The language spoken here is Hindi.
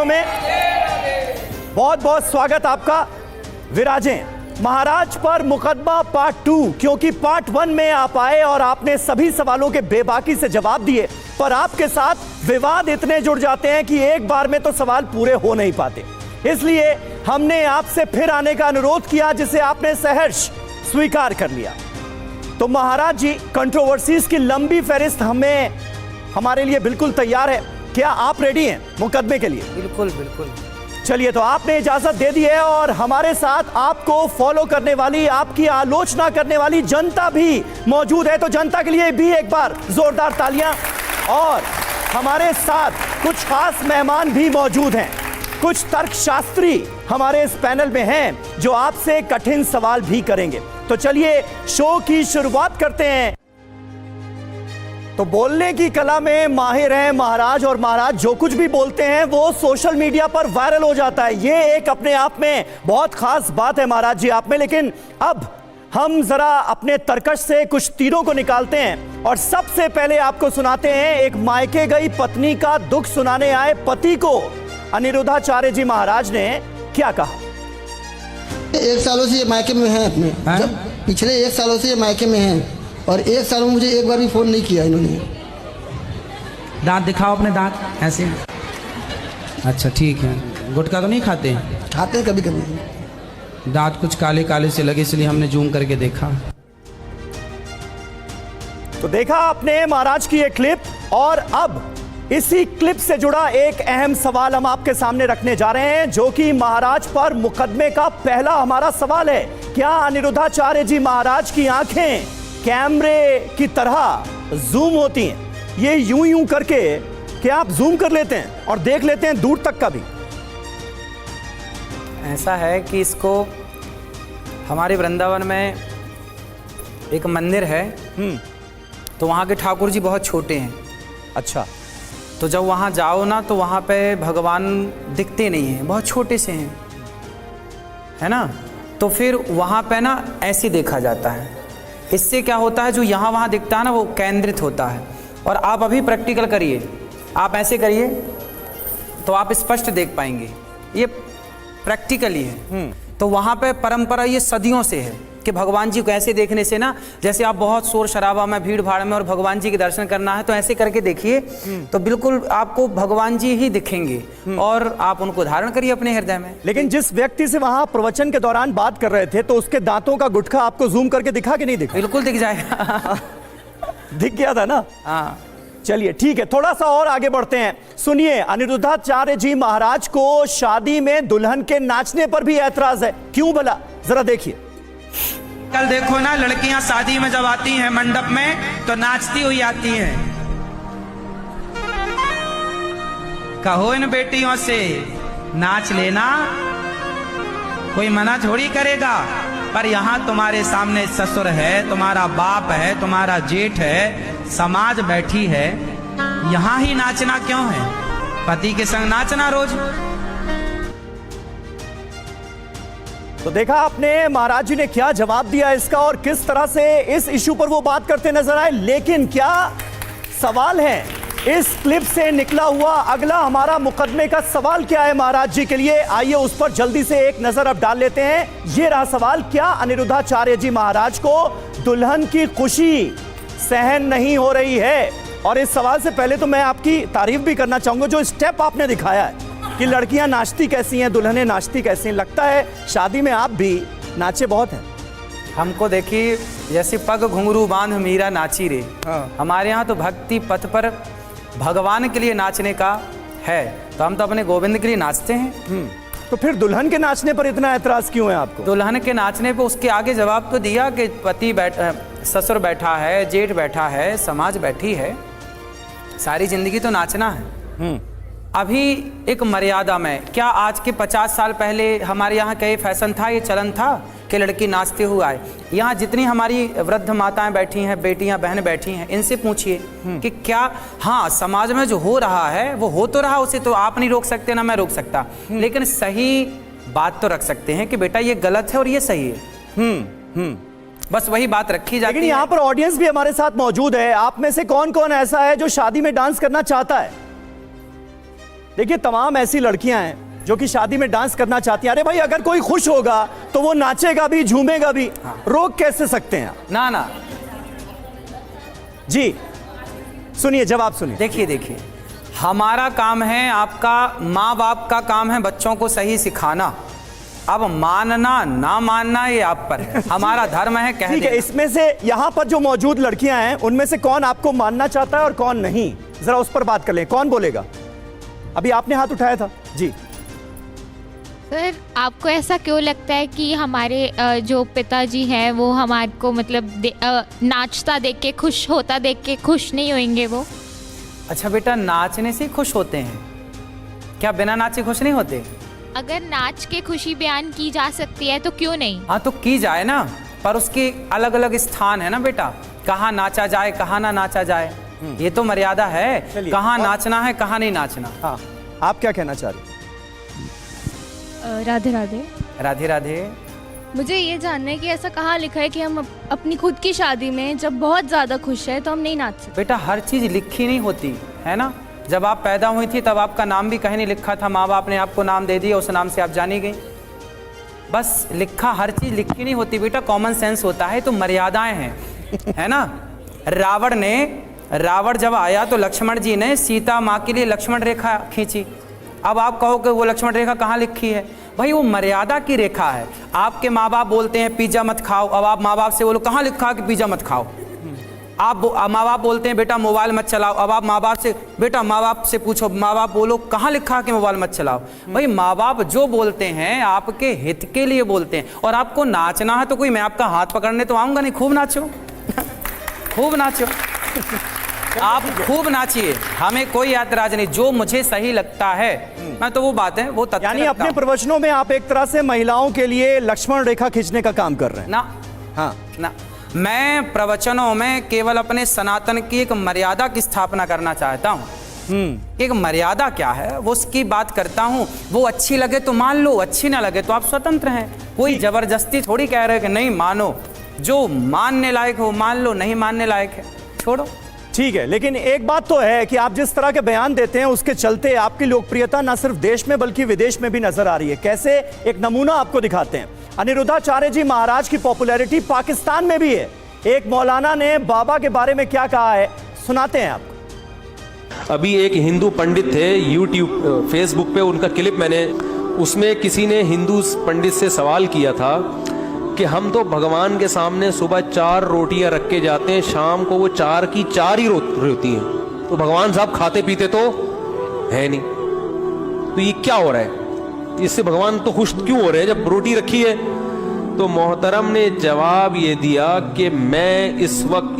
में। बहुत बहुत स्वागत आपका। विराजें महाराज पर मुकदमा पार्ट 2, क्योंकि पार्ट 1 में आप आए और आपने सभी सवालों के बेबाकी से जवाब दिए, पर आपके साथ विवाद इतने जुड़ जाते हैं कि एक बार में तो सवाल पूरे हो नहीं पाते। इसलिए हमने आपसे फिर आने का अनुरोध किया, जिसे आपने सहर्ष स्वीकार कर लिया। तो महाराज जी, कंट्रोवर्सीज की लंबी फहरिस्त हमारे लिए बिल्कुल तैयार है। क्या आप रेडी हैं मुकदमे के लिए? बिल्कुल बिल्कुल। चलिए, तो आपने इजाजत दे दी है और हमारे साथ आपको फॉलो करने वाली, आपकी आलोचना करने वाली जनता भी मौजूद है। तो जनता के लिए भी एक बार जोरदार तालियां। और हमारे साथ कुछ खास मेहमान भी मौजूद हैं। कुछ तर्कशास्त्री हमारे इस पैनल में हैं जो आपसे कठिन सवाल भी करेंगे। तो चलिए शो की शुरुआत करते हैं। तो बोलने की कला में माहिर हैं महाराज, और महाराज जो कुछ भी बोलते हैं वो सोशल मीडिया पर वायरल हो जाता है। ये एक अपने आप में बहुत खास बात है महाराज जी आप में। लेकिन अब हम जरा अपने तर्कश से कुछ तीरों को निकालते हैं और सबसे पहले आपको सुनाते हैं एक मायके गई पत्नी का दुख सुनाने आए पति को अनिरुद्धाचार्य जी महाराज ने क्या कहा। 1 सालों से ये मायके में हैं अपने, जब पिछले 1 सालों से ये मायके में हैं और 1 साल में मुझे एक बार भी फोन नहीं किया इन्होंने। दांत दिखाओ अपने, दांत ऐसे। अच्छा ठीक है। गुटखा तो नहीं खाते? खाते हैं कभी कभी। दांत कुछ काले काले से लगे, इसलिए हमने जूम करके देखा। तो देखा आपने महाराज की ये क्लिप, और अब इसी क्लिप से जुड़ा एक अहम सवाल हम आपके सामने रखने जा रहे हैं, जो कि महाराज पर मुकदमे का पहला हमारा सवाल है। क्या अनिरुद्धाचार्य जी महाराज की आंखें कैमरे की तरह जूम होती हैं? ये यूं यूं करके क्या आप जूम कर लेते हैं और देख लेते हैं दूर तक का भी? ऐसा है कि इसको हमारे वृंदावन में एक मंदिर है, तो वहाँ के ठाकुर जी बहुत छोटे हैं। अच्छा। तो जब वहाँ जाओ ना, तो वहाँ पे भगवान दिखते नहीं हैं, बहुत छोटे से हैं, है ना। तो फिर वहाँ पे ना ऐसे देखा जाता है। इससे क्या होता है, जो यहाँ वहाँ दिखता है ना, वो केंद्रित होता है। और आप अभी प्रैक्टिकल करिए, आप ऐसे करिए तो आप स्पष्ट देख पाएंगे। ये प्रैक्टिकली है। तो वहाँ पे परंपरा ये सदियों से है कि भगवान जी को ऐसे देखने से ना, जैसे आप बहुत शोर शराबा में, भीड़ भाड़ में, और भगवान जी के दर्शन करना है तो ऐसे करके देखिए, तो बिल्कुल आपको भगवान जी ही दिखेंगे और आप उनको धारण करिए अपने हृदय में। लेकिन जिस व्यक्ति से वहां प्रवचन के दौरान बात कर रहे थे, तो उसके दांतों का गुटखा आपको जूम करके दिखा कि नहीं दिखा? बिल्कुल दिख जाएगा। दिख गया था ना? हाँ। चलिए ठीक है, थोड़ा सा और आगे बढ़ते हैं। सुनिए, अनिरुद्धाचार्य जी महाराज को शादी में दुल्हन के नाचने पर भी ऐतराज है। क्यों भला, जरा देखिए। कल देखो ना, लड़कियां शादी में जब आती हैं मंडप में, तो नाचती हुई आती हैं। कहो इन बेटियों से नाच लेना, कोई मना थोड़ी करेगा। पर यहाँ तुम्हारे सामने ससुर है, तुम्हारा बाप है, तुम्हारा जेठ है, समाज बैठी है, यहाँ ही नाचना क्यों है? पति के संग नाचना रोज। तो देखा आपने महाराज जी ने क्या जवाब दिया इसका, और किस तरह से इस इशू पर वो बात करते नजर आए। लेकिन क्या सवाल है इस क्लिप से निकला हुआ अगला हमारा मुकदमे का सवाल क्या है महाराज जी के लिए? आइए उस पर जल्दी से एक नजर अब डाल लेते हैं। ये रहा सवाल। क्या अनिरुद्धाचार्य जी महाराज को दुल्हन की खुशी सहन नहीं हो रही है? और इस सवाल से पहले तो मैं आपकी तारीफ भी करना चाहूंगा, जो स्टेप आपने दिखाया है कि लड़कियां नाचती कैसी हैं, दुल्हनें नाचती कैसी हैं। लगता है शादी में आप भी नाचे बहुत हैं। हमको देखिए, जैसे पग घुंघरू बांध मीरा नाची रे। हमारे यहाँ तो भक्ति पथ पर भगवान के लिए नाचने का है, तो हम तो अपने गोविंद के लिए नाचते हैं। तो फिर दुल्हन के नाचने पर इतना ऐतराज क्यों है आपको? दुल्हन के नाचने पे उसके आगे जवाब तो दिया कि पति ससुर बैठा है, जेठ बैठा है, समाज बैठी है, सारी जिंदगी तो नाचना है। अभी एक मर्यादा में, क्या आज के 50 साल पहले हमारे यहाँ क्या ये फैशन था, ये चलन था कि लड़की नाचते हुए आए? यहाँ जितनी हमारी वृद्ध माताएं बैठी हैं, बेटियां बहन बैठी हैं, इनसे पूछिए कि क्या, हाँ समाज में जो हो रहा है वो हो तो रहा, उसे तो आप नहीं रोक सकते ना मैं रोक सकता, लेकिन सही बात तो रख सकते हैं कि बेटा ये गलत है और ये सही है। बस वही बात रखी जाती है। लेकिन यहाँ पर ऑडियंस भी हमारे साथ मौजूद है। आप में से कौन कौन ऐसा है जो शादी में डांस करना चाहता है? देखिए तमाम ऐसी लड़कियां हैं जो कि शादी में डांस करना चाहती हैं। अरे भाई अगर कोई खुश होगा तो वो नाचेगा भी, झूमेगा भी, रोक कैसे सकते हैं आप? ना ना, जी सुनिए, जवाब सुनिए। देखिए हमारा काम है, आपका माँ बाप का काम है बच्चों को सही सिखाना। अब मानना ना मानना ये आप पर है, हमारा धर्म है कह ठीक है, देना। इसमें से यहां पर जो मौजूद लड़कियां हैं उनमें से कौन आपको मानना चाहता है और कौन नहीं, जरा उस पर बात कर लें। कौन बोलेगा? अभी आपने हाथ उठाया था जी। सर आपको ऐसा क्यों लगता है कि हमारे जो पिताजी हैं वो हमारे को मतलब नाचता देख के, खुश होता देख के खुश नहीं होंगे वो? अच्छा बेटा, नाचने से खुश होते हैं क्या? बिना नाचे खुश नहीं होते? अगर नाच के खुशी बयान की जा सकती है तो क्यों नहीं? हाँ तो की जाए ना, पर उसके अलग अलग स्थान है ना बेटा, कहाँ नाचा जाए कहाँ ना नाचा जाए, ये तो मर्यादा है। कहाँ नाचना है कहाँ नहीं नाचना। हाँ, आप क्या कहना चाह रहे हैं? राधे राधे। राधे राधे। मुझे ये जानना है कि ऐसा कहाँ लिखा है कि हम अपनी खुद की शादी में जब बहुत ज़्यादा खुश है तो हम नहीं नाच सकते? बेटा हर चीज़ लिखी नहीं होती है ना। जब आप पैदा हुई थी तब आपका नाम भी कहीं नहीं लिखा था, माँ बाप ने आपको नाम दे दिया, उस नाम से आप जानी गई। बस लिखा, हर चीज़ लिखी नहीं होती बेटा, कॉमन सेंस होता है। तो मर्यादाएं हैं है ना। रावण जब आया तो लक्ष्मण जी ने सीता माँ के लिए लक्ष्मण रेखा खींची। अब आप कहो कि वो लक्ष्मण रेखा कहाँ लिखी है? भाई वो मर्यादा की रेखा है। आपके माँ बाप बोलते हैं पिज़्ज़ा मत खाओ, अब आप माँ बाप से बोलो कहाँ लिखा है कि पिज़्ज़ा मत खाओ। आप माँ बाप बोलते हैं बेटा मोबाइल मत चलाओ, अब आप माँ बाप से पूछो, माँ बाप बोलो कहाँ लिखा है कि मोबाइल मत चलाओ। भाई माँ बाप जो बोलते हैं आपके हित के लिए बोलते हैं। और आपको नाचना है तो कोई मैं आपका हाथ पकड़ने तो आऊँगा नहीं, खूब नाचो खूब नाचो, आप खूब नाचिए, हमें कोई ऐतराज नहीं। जो मुझे सही लगता है मैं तो वो बात है वो तथ्य यानी रखता अपने हूं। प्रवचनों में आप एक तरह से महिलाओं के लिए लक्ष्मण रेखा खींचने का काम कर रहे हैं ना हाँ ना, मैं प्रवचनों में केवल अपने सनातन की एक मर्यादा की स्थापना करना चाहता हूँ। एक मर्यादा क्या है वो उसकी बात करता हूँ। वो अच्छी लगे तो मान लो, अच्छी ना लगे तो आप स्वतंत्र हैं। कोई जबरदस्ती थोड़ी कह रहे कि नहीं मानो, जो मानने लायक हो मान लो, नहीं मानने लायक है छोड़ो। ठीक है, लेकिन एक बात तो है कि आप जिस तरह के बयान देते हैं उसके चलते आपकी लोकप्रियता न सिर्फ देश में बल्कि विदेश में भी नजर आ रही है। कैसे, एक नमूना आपको दिखाते हैं। अनिरुद्धाचार्य जी महाराज की पॉपुलैरिटी पाकिस्तान में भी है। एक मौलाना ने बाबा के बारे में क्या कहा है, सुनाते हैं आपको। अभी एक हिंदू पंडित थे, यूट्यूब फेसबुक पे उनका क्लिप मैंने, उसमें किसी ने हिंदू पंडित से सवाल किया था कि हम तो भगवान के सामने सुबह 4 रोटियां रख के जाते हैं, शाम को वो 4 की 4 ही होती हैं, तो भगवान साहब खाते पीते तो है नहीं, तो ये क्या हो रहा है? इससे भगवान तो खुश क्यों हो रहे हैं जब रोटी रखी है? तो मोहतरम ने जवाब ये दिया कि मैं इस वक्त